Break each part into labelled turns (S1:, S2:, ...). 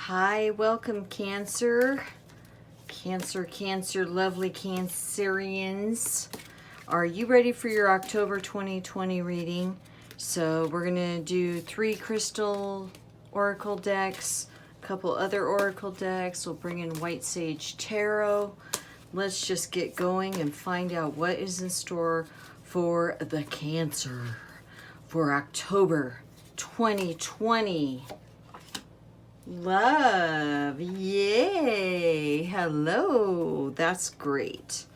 S1: Hi, welcome Cancer. Cancer, lovely Cancerians. Are you ready for your October 2020 reading? So we're going to do 3 crystal oracle decks, a couple other oracle decks. We'll bring in White Sage Tarot. Let's just get going and find out what is in store for the Cancer for October 2020. Love, yay, hello, that's great.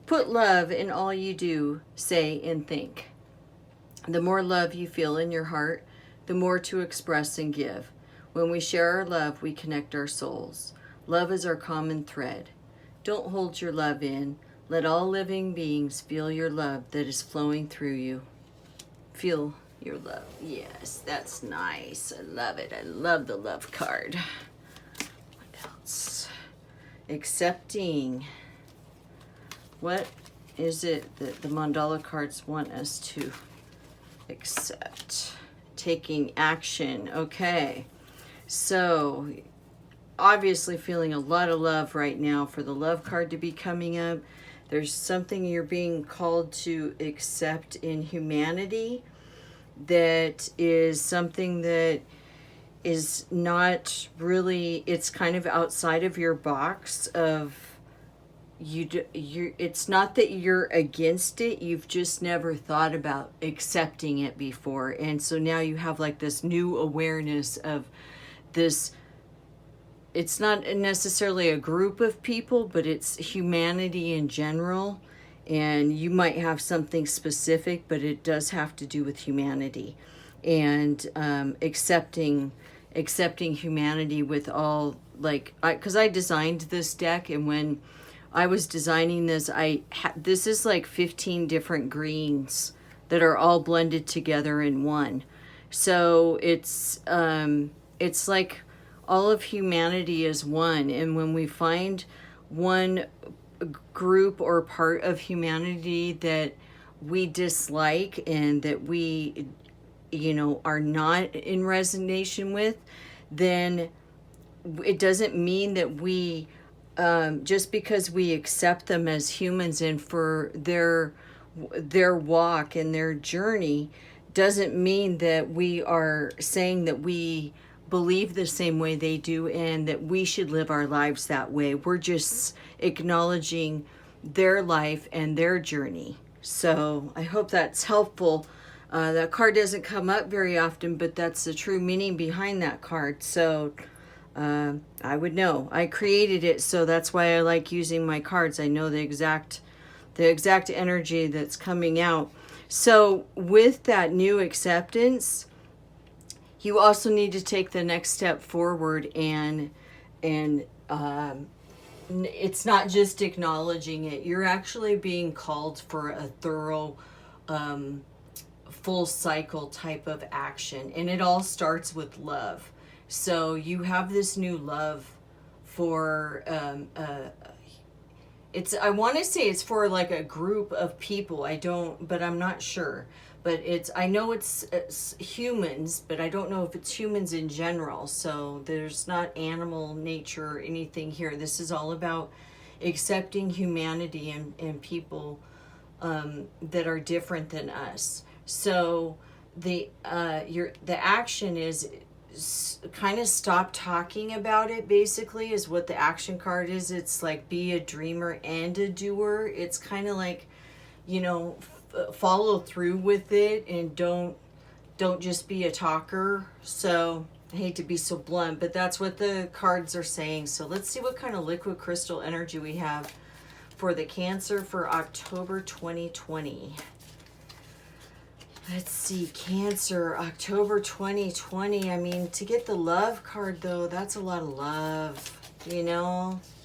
S1: Put love in all you do, say, and think. The more love you feel in your heart, the more to express and give. When we share our love, we connect our souls. Love is our common thread. Don't hold your love in. Let all living beings feel your love that is flowing through you. Feel your love. Yes, that's nice. I love it. I love the love card. What else? Accepting. What is it that the mandala cards want us to accept? Taking action. Okay. So, obviously feeling a lot of love right now for the love card to be coming up. There's something you're being called to accept in humanity that is something that is not really, it's kind of outside of your box of it's not that you're against it, you've just never thought about accepting it before. And so now you have like this new awareness of this. It's not necessarily a group of people, but it's humanity in general. And you might have something specific, but it does have to do with humanity and accepting humanity with all, like, because I designed this deck, and when I was designing this, this is like 15 different greens that are all blended together in one. So it's like all of humanity is one, and when we find one group or part of humanity that we dislike and that we, are not in resonation with, then it doesn't mean that we, just because we accept them as humans and for their walk and their journey, doesn't mean that we are saying that we believe the same way they do and that we should live our lives that way. We're just acknowledging their life and their journey. So I hope that's helpful. That card doesn't come up very often, but that's the true meaning behind that card. So I would know. I created it, so that's why I like using my cards. I know the exact energy that's coming out. So with that new acceptance, you also need to take the next step forward, and it's not just acknowledging it. You're actually being called for a thorough, full cycle type of action, and it all starts with love. So you have this new love for I want to say it's for like a group of people. But I'm not sure. But I know it's humans, but I don't know if it's humans in general. So there's not animal nature or anything here. This is all about accepting humanity and people that are different than us. So the action is kind of stop talking about it, basically, is what the action card is. It's like be a dreamer and a doer. It's kind of like, follow through with it and don't just be a talker. So I hate to be so blunt, but that's what the cards are saying. So let's see what kind of liquid crystal energy we have for the Cancer for October 2020. Let's see, Cancer, October 2020. I mean, to get the love card, though, that's a lot of love,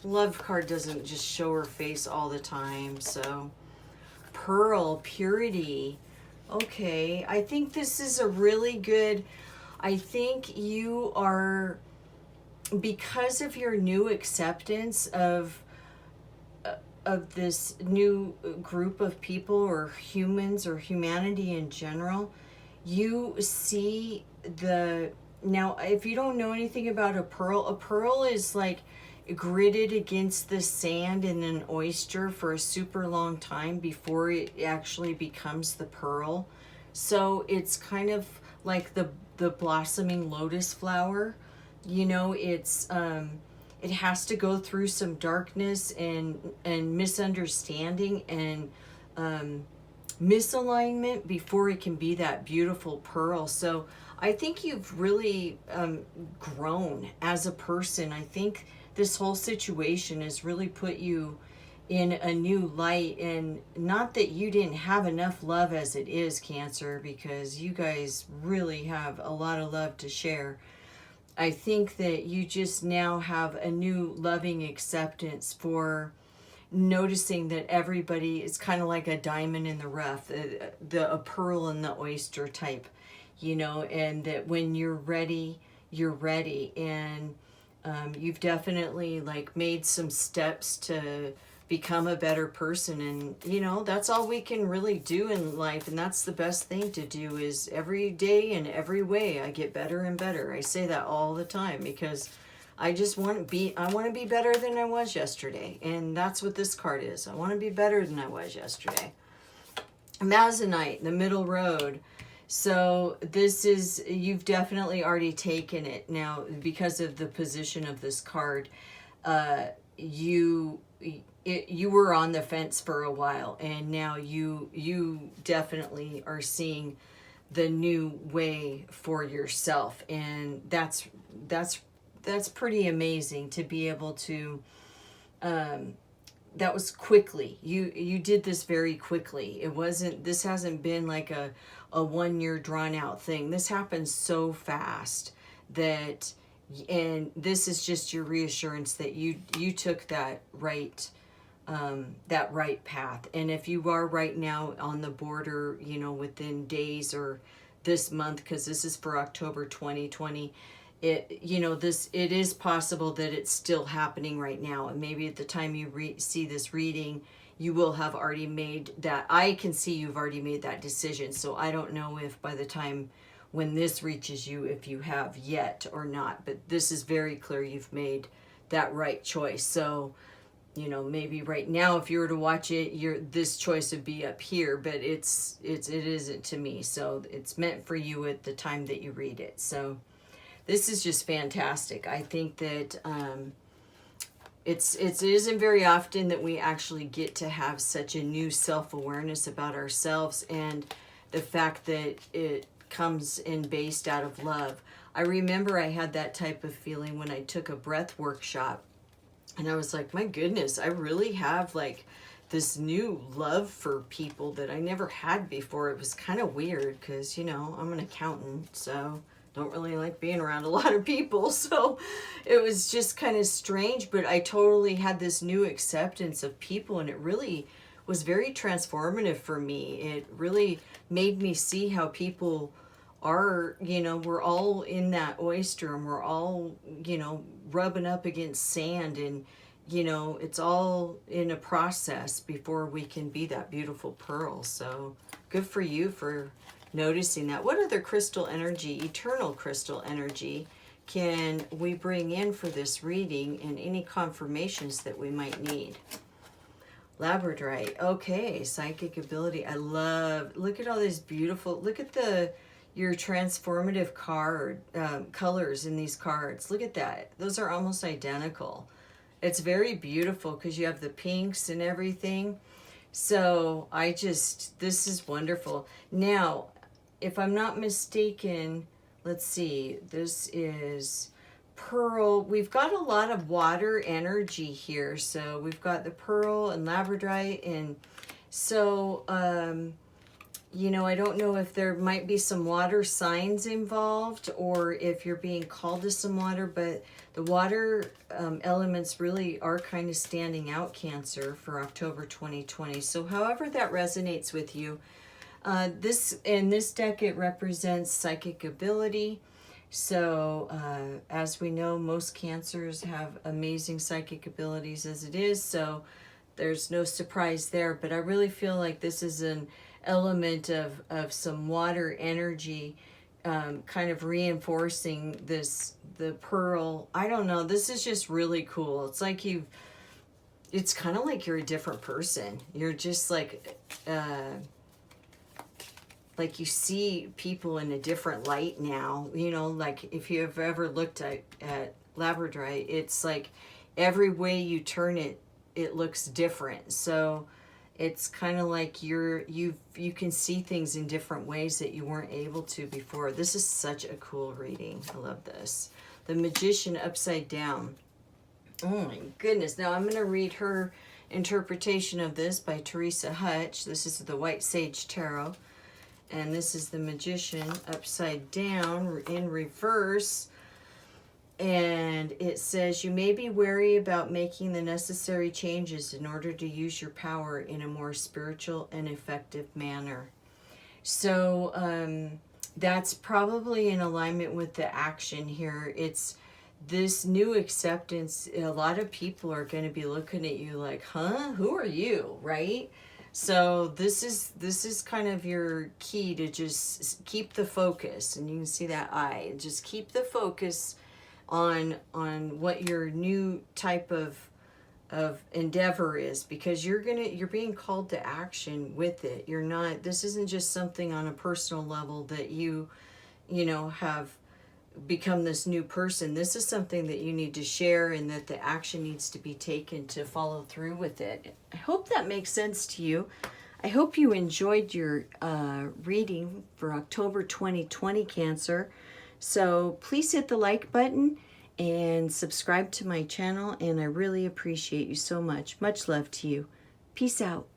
S1: Love card doesn't just show her face all the time, so. Pearl, purity. Okay, I think this is a really good, I think you are, because of your new acceptance of this new group of people or humans or humanity in general, you see Now, if you don't know anything about a pearl is like gritted against the sand in an oyster for a super long time before it actually becomes the pearl. So it's kind of like the blossoming lotus flower. You know, it has to go through some darkness and misunderstanding and misalignment before it can be that beautiful pearl. So I think you've really grown as a person. I think this whole situation has really put you in a new light, and not that you didn't have enough love as it is, Cancer, because you guys really have a lot of love to share. I think that you just now have a new loving acceptance for noticing that everybody is kind of like a diamond in the rough, a pearl in the oyster type, you know, and that when you're ready, you're ready. And you've definitely like made some steps to become a better person. And, you know, that's all we can really do in life. And that's the best thing to do is every day in every way, I get better and better. I say that all the time because I just I want to be better than I was yesterday. And that's what this card is. I want to be better than I was yesterday. Amazonite, the middle road. So this is, you've definitely already taken it. Now, because of the position of this card, you were on the fence for a while, and now you definitely are seeing the new way for yourself. And that's pretty amazing to be able to that was quickly. You did this very quickly. This hasn't been like a 1 year drawn out thing. This happened so fast that, and this is just your reassurance that you took that right path. And if you are right now on the border, you know, within days or this month, because this is for October 2020, it is possible that it's still happening right now, and maybe at the time you see this reading, you will have already made that. I can see you've already made that decision, so I don't know if by the time when this reaches you, if you have yet or not, but this is very clear you've made that right choice. So, you know, maybe right now if you were to watch it, this choice would be up here, but it isn't to me. So it's meant for you at the time that you read it. So this is just fantastic. I think that it isn't very often that we actually get to have such a new self-awareness about ourselves, and the fact that it comes in based out of love. I remember I had that type of feeling when I took a breath workshop, and I was like, my goodness, I really have like this new love for people that I never had before. It was kind of weird because, you know, I'm an accountant, so don't really like being around a lot of people. So it was just kind of strange, but I totally had this new acceptance of people, and it really was very transformative for me. It really made me see how people are, you know, we're all in that oyster, and we're all, you know, rubbing up against sand, and, you know, it's all in a process before we can be that beautiful pearl. So good for you for noticing that. What other crystal energy, eternal crystal energy, can we bring in for this reading, and any confirmations that we might need? Labradorite. Okay, psychic ability. I love, look at all these beautiful, look at your transformative card colors in these cards. Look at that. Those are almost identical. It's very beautiful because you have the pinks and everything. So this is wonderful. Now, if I'm not mistaken, let's see, this is pearl. We've got a lot of water energy here. So we've got the pearl and labradorite. And so, you know, I don't know if there might be some water signs involved, or if you're being called to some water, but the water elements really are kind of standing out, Cancer, for October 2020. So however that resonates with you, in this deck, it represents psychic ability. So as we know, most Cancers have amazing psychic abilities as it is, so there's no surprise there. But I really feel like this is an element of some water energy kind of reinforcing the pearl. I don't know. This is just really cool. It's like it's kind of like you're a different person. You're just like you see people in a different light now. You know, like if you've ever looked at labradorite, it's like every way you turn it, it looks different. So it's kind of like you can see things in different ways that you weren't able to before. This is such a cool reading. I love this. The Magician Upside Down. Oh my goodness. Now I'm going to read her interpretation of this by Teresa Hutch. This is the White Sage Tarot. And this is the Magician Upside Down in reverse. And it says, you may be wary about making the necessary changes in order to use your power in a more spiritual and effective manner. So that's probably in alignment with the action here. It's this new acceptance. A lot of people are going to be looking at you like, huh? Who are you? Right? So this is kind of your key to just keep the focus. And you can see that eye. Just keep the focus on what your new type of endeavor is, because you're being called to action with it. You're not, this isn't just something on a personal level that you know have become this new person. This is something that you need to share, and that the action needs to be taken to follow through with it. I hope that makes sense to you. I hope you enjoyed your reading for October 2020, Cancer. So please hit the like button and subscribe to my channel, and I really appreciate you so much. Much love to you. Peace out.